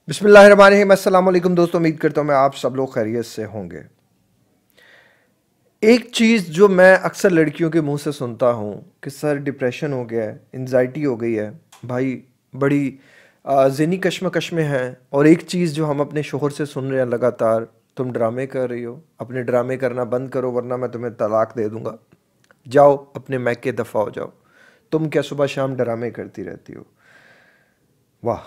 बिस्मिल्लाहिर्रहमानिर्रहीम। अस्सलाम वालेकुम दोस्तों, उम्मीद करता हूँ मैं आप सब लोग खैरियत से होंगे। एक चीज़ जो मैं अक्सर लड़कियों के मुंह से सुनता हूँ कि सर डिप्रेशन हो गया है, एंजाइटी हो गई है, भाई बड़ी ज़हनी कश्मकश में है। और एक चीज़ जो हम अपने शोहर से सुन रहे हैं लगातार, तुम ड्रामे कर रही हो, अपने ड्रामे करना बंद करो वरना मैं तुम्हें तलाक दे दूंगा, जाओ अपने मैके दफ़ा हो जाओ, तुम क्या सुबह शाम ड्रामे करती रहती हो। वाह,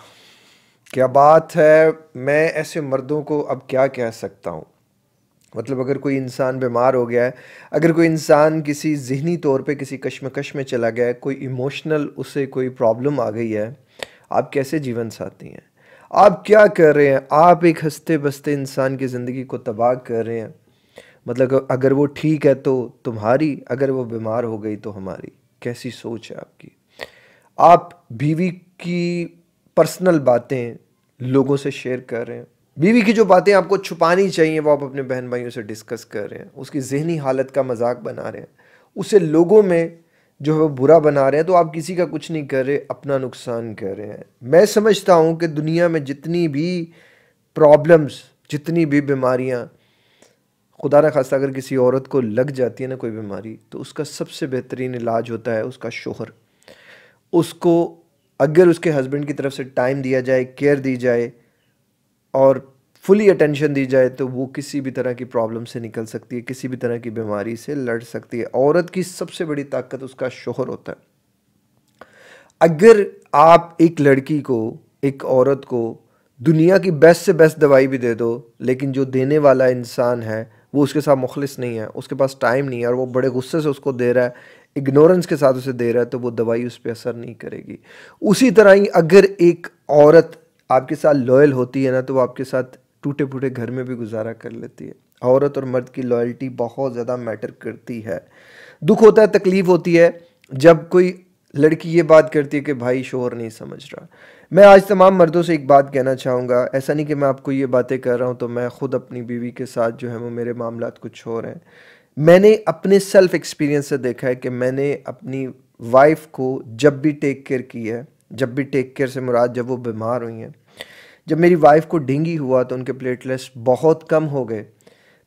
क्या बात है। मैं ऐसे मर्दों को अब क्या कह सकता हूँ। मतलब अगर कोई इंसान बीमार हो गया है, अगर कोई इंसान किसी ज़हनी तौर पे किसी कश्मकश में चला गया है, कोई इमोशनल उसे कोई प्रॉब्लम आ गई है, आप कैसे जीवन साथी हैं? आप क्या कर रहे हैं? आप एक हंसते बसते इंसान की ज़िंदगी को तबाह कर रहे हैं। मतलब अगर वो ठीक है तो तुम्हारी, अगर वो बीमार हो गई तो हमारी। कैसी सोच है आपकी। आप बीवी की पर्सनल बातें लोगों से शेयर कर रहे हैं। बीवी की जो बातें आपको छुपानी चाहिए वो आप अपने बहन भाइयों से डिस्कस कर रहे हैं। उसकी ज़हनी हालत का मजाक बना रहे हैं, उसे लोगों में जो है वो बुरा बना रहे हैं। तो आप किसी का कुछ नहीं कर रहे, अपना नुकसान कर रहे हैं। मैं समझता हूँ कि दुनिया में जितनी भी प्रॉब्लम्स, जितनी भी बीमारियाँ, खुदा न खास्ता अगर किसी औरत को लग जाती है ना कोई बीमारी, तो उसका सबसे बेहतरीन इलाज होता है उसका शोहर। उसको अगर उसके हस्बैंड की तरफ से टाइम दिया जाए, केयर दी जाए और फुली अटेंशन दी जाए, तो वो किसी भी तरह की प्रॉब्लम से निकल सकती है, किसी भी तरह की बीमारी से लड़ सकती है। औरत की सबसे बड़ी ताकत उसका शोहर होता है। अगर आप एक लड़की को, एक औरत को दुनिया की बेस्ट से बेस्ट दवाई भी दे दो, लेकिन जो देने वाला इंसान है वो उसके साथ मुखलिस नहीं है, उसके पास टाइम नहीं है और वो बड़े गुस्से से उसको दे रहा है, इग्नोरेंस के साथ उसे दे रहा है, तो वो दवाई उस पर असर नहीं करेगी। उसी तरह ही अगर एक औरत आपके साथ लॉयल होती है ना, तो वो आपके साथ टूटे फूटे घर में भी गुजारा कर लेती है। औरत और मर्द की लॉयल्टी बहुत ज़्यादा मैटर करती है। दुख होता है, तकलीफ होती है जब कोई लड़की ये बात करती है कि भाई शोहर नहीं समझ रहा। मैं आज तमाम मर्दों से एक बात कहना चाहूँगा, ऐसा नहीं कि मैं आपको ये बातें कर रहा हूँ तो मैं ख़ुद अपनी बीवी के साथ जो है वो मेरे मामलात कुछ और हैं। मैंने अपने सेल्फ एक्सपीरियंस से देखा है कि मैंने अपनी वाइफ को जब भी टेक केयर की है, जब भी टेक केयर से मुराद जब वो बीमार हुई हैं, जब मेरी वाइफ को डेंगू हुआ तो उनके प्लेटलेट्स बहुत कम हो गए,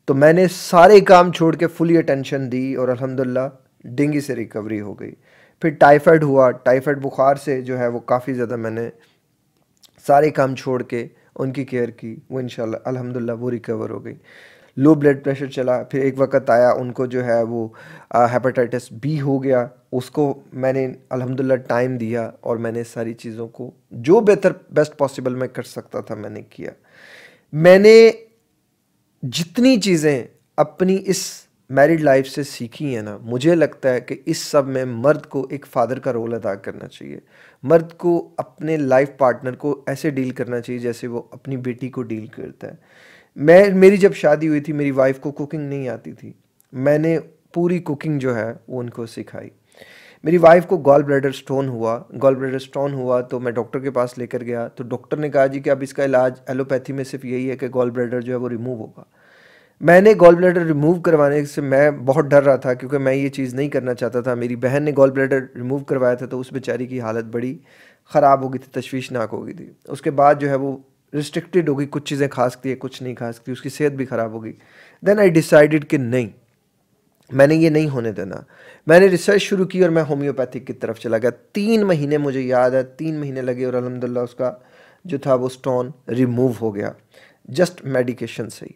तो मैंने सारे काम छोड़ के फुली अटेंशन दी और अल्हम्दुलिल्लाह डेंगू से रिकवरी हो गई। फिर टाइफाइड हुआ, टाइफाइड बुखार से जो है वो काफ़ी ज़्यादा मैंने सारे काम छोड़ के उनकी केयर की, वो इंशाल्लाह अल्हम्दुलिल्लाह वो रिकवर हो गई। लो ब्लड प्रेशर चला, फिर एक वक्त आया उनको जो है वो हेपेटाइटिस बी हो गया, उसको मैंने अल्हम्दुलिल्लाह टाइम दिया और मैंने सारी चीज़ों को जो बेहतर बेस्ट पॉसिबल मैं कर सकता था मैंने किया। मैंने जितनी चीज़ें अपनी इस मैरिड लाइफ से सीखी हैं ना, मुझे लगता है कि इस सब में मर्द को एक फ़ादर का रोल अदा करना चाहिए। मर्द को अपने लाइफ पार्टनर को ऐसे डील करना चाहिए जैसे वो अपनी बेटी को डील करता है। मेरी जब शादी हुई थी, मेरी वाइफ को कुकिंग नहीं आती थी। मैंने पूरी कुकिंग जो है वो उनको सिखाई। मेरी वाइफ को गॉल ब्लैडर स्टोन हुआ, गॉल ब्लैडर स्टोन हुआ तो मैं डॉक्टर के पास लेकर गया, तो डॉक्टर ने कहा जी कि अब इसका इलाज एलोपैथी में सिर्फ यही है कि गॉल ब्लैडर जो है वो रिमूव होगा। मैंने गॉल ब्लैडर रिमूव करवाने से मैं बहुत डर रहा था, क्योंकि मैं ये चीज़ नहीं करना चाहता था। मेरी बहन ने गॉल ब्लैडर रिमूव करवाया था तो उस बेचारी की हालत बड़ी ख़राब हो गई थी, तशवीशनाक हो गई थी। उसके बाद जो है वो रिस्ट्रिक्टेड हो गई, कुछ चीज़ें खा सकती है, कुछ नहीं खा सकती, उसकी सेहत भी ख़राब हो गई। देन आई डिसाइडेड कि नहीं, मैंने ये नहीं होने देना। मैंने रिसर्च शुरू की और मैं होम्योपैथिक की तरफ चला गया। 3 महीने मुझे याद है, 3 महीने लगे और अल्हम्दुलिल्लाह उसका जो था वो स्टोन रिमूव हो गया, जस्ट मेडिकेशन से ही।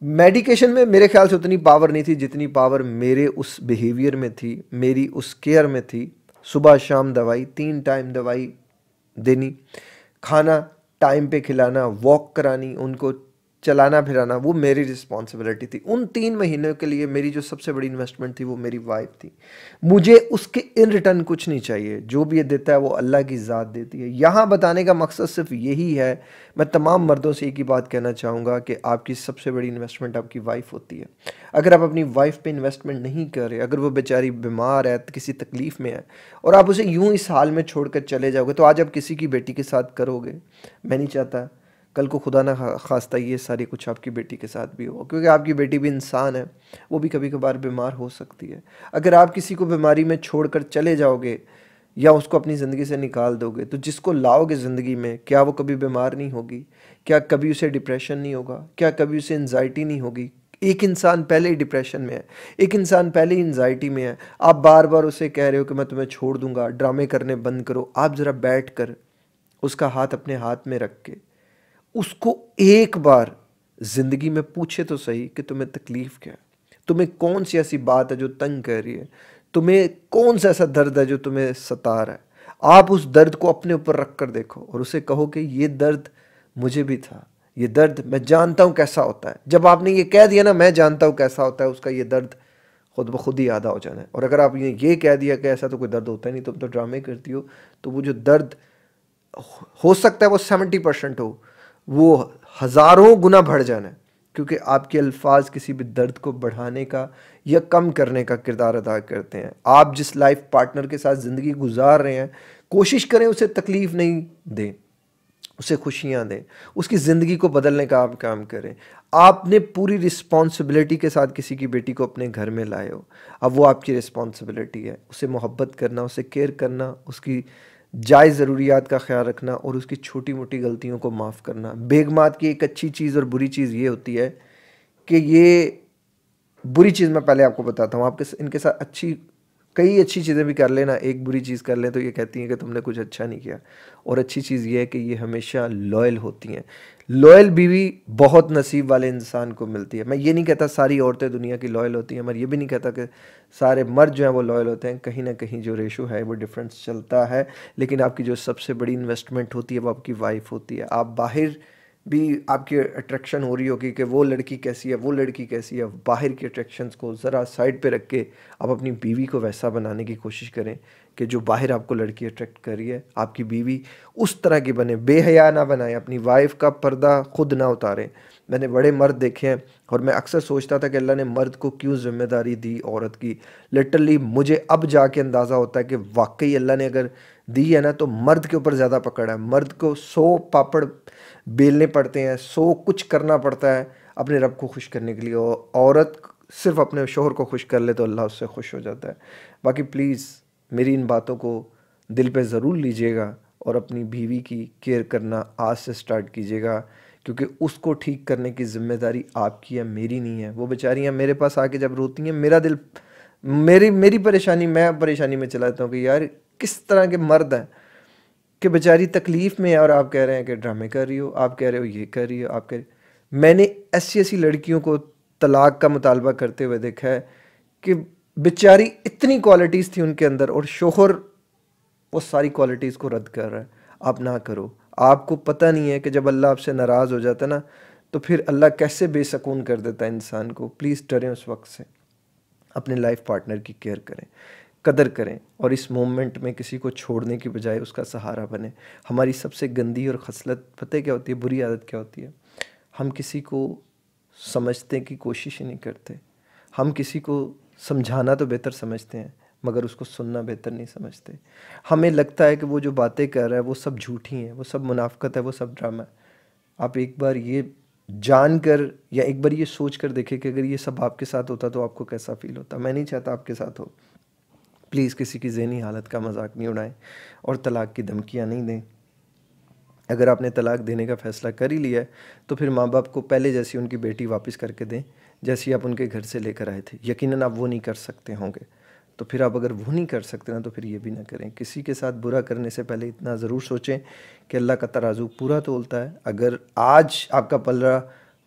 मेडिकेशन में मेरे ख्याल से उतनी पावर नहीं थी जितनी पावर मेरे उस बिहेवियर में थी, मेरी उस केयर में थी। सुबह शाम दवाई, 3 टाइम दवाई देनी, खाना टाइम पे खिलाना, वॉक करानी, उनको चलाना फिराना, वो मेरी रिस्पॉन्सिबिलिटी थी। उन 3 महीनों के लिए मेरी जो सबसे बड़ी इन्वेस्टमेंट थी वो मेरी वाइफ थी। मुझे उसके इन रिटर्न कुछ नहीं चाहिए, जो भी ये देता है वो अल्लाह की ज़ात देती है। यहाँ बताने का मकसद सिर्फ यही है, मैं तमाम मर्दों से एक ही बात कहना चाहूँगा कि आपकी सबसे बड़ी इन्वेस्टमेंट आपकी वाइफ होती है। अगर आप अपनी वाइफ पे इन्वेस्टमेंट नहीं कर रहे, अगर वो बेचारी बीमार है, किसी तकलीफ़ में है और आप उसे यूं इस हाल में छोड़कर चले जाओगे, तो आज आप किसी की बेटी के साथ करोगे। मैं नहीं चाहता कल को खुदा ना खास्ता ये सारी कुछ आपकी बेटी के साथ भी हो, क्योंकि आपकी बेटी भी इंसान है, वो भी कभी कभार बीमार हो सकती है। अगर आप किसी को बीमारी में छोड़कर चले जाओगे या उसको अपनी ज़िंदगी से निकाल दोगे, तो जिसको लाओगे ज़िंदगी में, क्या वो कभी बीमार नहीं होगी? क्या कभी उसे डिप्रेशन नहीं होगा? क्या कभी उसे एंजाइटी नहीं होगी? एक इंसान पहले ही डिप्रेशन में है, एक इंसान पहले ही एंजाइटी में है, आप बार बार उसे कह रहे हो कि मैं तुम्हें छोड़ दूंगा, ड्रामे करने बंद करो। आप ज़रा बैठ कर उसका हाथ अपने हाथ में रख के उसको एक बार ज़िंदगी में पूछे तो सही कि तुम्हें तकलीफ़ क्या है, तुम्हें कौन सी ऐसी बात है जो तंग कर रही है, तुम्हें कौन सा ऐसा दर्द है जो तुम्हें सता रहा है। आप उस दर्द को अपने ऊपर रख कर देखो और उसे कहो कि ये दर्द मुझे भी था, ये दर्द मैं जानता हूँ कैसा होता है। जब आपने ये कह दिया ना मैं जानता हूँ कैसा होता है, उसका ये दर्द खुद ब खुद ही आधा हो जाना है। और अगर आप ये कह दिया कि ऐसा तो कोई दर्द होता ही नहीं, तुम तो ड्रामे करती हो, तो वो जो दर्द हो सकता है वो 70% हो, वो हज़ारों गुना बढ़ जाना है, क्योंकि आपके अल्फाज किसी भी दर्द को बढ़ाने का या कम करने का किरदार अदा करते हैं। आप जिस लाइफ पार्टनर के साथ ज़िंदगी गुजार रहे हैं, कोशिश करें उसे तकलीफ़ नहीं दें, उसे खुशियाँ दें, उसकी ज़िंदगी को बदलने का आप काम करें। आपने पूरी रिस्पॉन्सिबिलिटी के साथ किसी की बेटी को अपने घर में लाए हो, अब वो आपकी रिस्पॉन्सिबिलिटी है उसे मोहब्बत करना, उसे केयर करना, उसकी जायज़ ज़रूरियात का ख्याल रखना और उसकी छोटी मोटी गलतियों को माफ़ करना। बेगमात की एक अच्छी चीज़ और बुरी चीज़ ये होती है कि ये बुरी चीज़ मैं पहले आपको बताता हूँ, आपके इनके साथ कई अच्छी चीज़ें भी कर लेना, एक बुरी चीज़ कर लें तो ये कहती हैं कि तुमने कुछ अच्छा नहीं किया। और अच्छी चीज़ ये है कि ये हमेशा लॉयल होती हैं। लॉयल बीवी बहुत नसीब वाले इंसान को मिलती है। मैं ये नहीं कहता सारी औरतें दुनिया की लॉयल होती हैं, मैं ये भी नहीं कहता कि सारे मर्द जो हैं वो लॉयल होते हैं। कहीं ना कहीं जो रेशो है वो डिफरेंस चलता है, लेकिन आपकी जो सबसे बड़ी इन्वेस्टमेंट होती है वो आपकी वाइफ होती है। आप बाहर भी आपकी अट्रैक्शन हो रही होगी कि वो लड़की कैसी है, वो लड़की कैसी है, बाहर की अट्रैक्शंस को ज़रा साइड पे रख के आप अपनी बीवी को वैसा बनाने की कोशिश करें कि जो बाहर आपको लड़की अट्रैक्ट कर रही है, आपकी बीवी उस तरह की बने, बेहया ना बनाए, अपनी वाइफ का पर्दा खुद ना उतारें। मैंने बड़े मर्द देखे हैं और मैं अक्सर सोचता था कि अल्लाह ने मर्द को क्यों जिम्मेदारी दी औरत की। लिटरली मुझे अब जाके अंदाज़ा होता है कि वाकई अल्लाह ने अगर दी है ना तो मर्द के ऊपर ज़्यादा पकड़ है। मर्द को 100 पापड़ बेलने पड़ते हैं, 100 कुछ करना पड़ता है अपने रब को खुश करने के लिए। और औरत सिर्फ अपने शोहर को खुश कर ले तो अल्लाह उससे खुश हो जाता है। बाकी प्लीज़ मेरी इन बातों को दिल पे ज़रूर लीजिएगा और अपनी बीवी की केयर करना आज से स्टार्ट कीजिएगा, क्योंकि उसको ठीक करने की ज़िम्मेदारी आपकी है, मेरी नहीं है। वो बेचारियाँ मेरे पास आके जब रोती हैं, मेरा दिल मेरी परेशानी, मैं परेशानी में चला जाता हूँ कि यार किस तरह के मर्द हैं कि बेचारी तकलीफ़ में है और आप कह रहे हैं कि ड्रामे कर रही हो, आप कह रहे हो ये कर रही हो, आप कह रहे। मैंने ऐसी ऐसी लड़कियों को तलाक का मुतालबा करते हुए देखा है कि बेचारी इतनी क्वालिटीज़ थी उनके अंदर और शोहर वो सारी क्वालिटीज़ को रद्द कर रहा है। आप ना करो। आपको पता नहीं है कि जब अल्लाह आपसे नाराज़ हो जाता है ना, तो फिर अल्लाह कैसे बेसकून कर देता है इंसान को। प्लीज़ डरें उस वक्त से। अपने लाइफ पार्टनर की केयर करें, कदर करें और इस मोमेंट में किसी को छोड़ने की बजाय उसका सहारा बने। हमारी सबसे गंदी और खसलत पता है क्या होती है, बुरी आदत क्या होती है? हम किसी को समझने की कोशिश ही नहीं करते। हम किसी को समझाना तो बेहतर समझते हैं मगर उसको सुनना बेहतर नहीं समझते। हमें लगता है कि वो जो बातें कर रहा है वो सब झूठी हैं, वो सब मुनाफ़िक़त है, वो सब ड्रामा है। आप एक बार ये जानकर या एक बार ये सोच कर देखें कि अगर ये सब आपके साथ होता तो आपको कैसा फ़ील होता। मैं नहीं चाहता आपके साथ हो। प्लीज़ किसी की ज़हनी हालत का मजाक नहीं उड़ाएं और तलाक की धमकियां नहीं दें। अगर आपने तलाक देने का फ़ैसला कर ही लिया है तो फिर माँ बाप को पहले जैसी उनकी बेटी वापस करके दें जैसी आप उनके घर से लेकर आए थे। यकीनन आप वो नहीं कर सकते होंगे, तो फिर आप अगर वो नहीं कर सकते ना तो फिर ये भी ना करें। किसी के साथ बुरा करने से पहले इतना ज़रूर सोचें कि अल्लाह का तराजू पूरा तोलता है। अगर आज आपका पलड़ा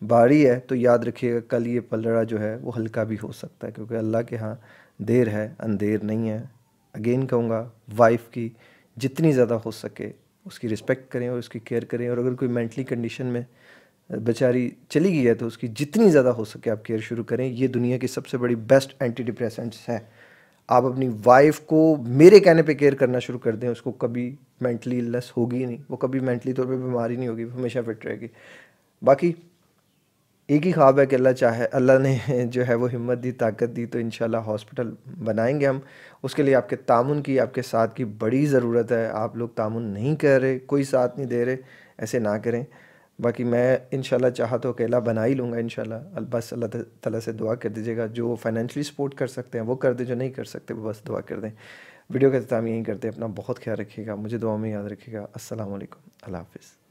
भारी है तो याद रखिएगा कल ये पलड़ा जो है वो हल्का भी हो सकता है, क्योंकि अल्लाह के यहाँ देर है अंधेर नहीं है। अगेन कहूँगा, वाइफ की जितनी ज़्यादा हो सके उसकी रिस्पेक्ट करें और उसकी केयर करें। और अगर कोई मेंटली कंडीशन में बेचारी चली गई है तो उसकी जितनी ज़्यादा हो सके आप केयर शुरू करें। ये दुनिया की सबसे बड़ी बेस्ट एंटी डिप्रेसेंट्स हैं। आप अपनी वाइफ को मेरे कहने पे केयर करना शुरू कर दें, उसको कभी मेंटली इलनेस होगी ही नहीं, वो कभी मेंटली तौर पे बीमारी नहीं होगी, वो हमेशा फिट रहेगी। बाकी एक ही ख्वाब है कि अल्लाह चाहे, अल्लाह ने जो है वो हिम्मत दी, ताकत दी तो इंशाल्लाह हॉस्पिटल बनाएंगे हम। उसके लिए आपके तामुन की, आपके साथ की बड़ी ज़रूरत है। आप लोग तामुन नहीं कर रहे, कोई साथ नहीं दे रहे, ऐसे ना करें। बाकी मैं इंशाल्लाह चाहा तो अकेला बना ही लूँगा इंशाल्लाह। बस अल्लाह ताला से दुआ कर दीजिएगा, जो फाइनेंशियली सपोर्ट कर सकते हैं वो कर दें, जो नहीं कर सकते वो बस दुआ कर दें। वीडियो का इख्तिताम यहीं करते हैं। अपना बहुत ख्याल रखिएगा, मुझे दुआ में याद रखिएगा। अस्सलाम वालेकुम, अल्लाह हाफ़िज़।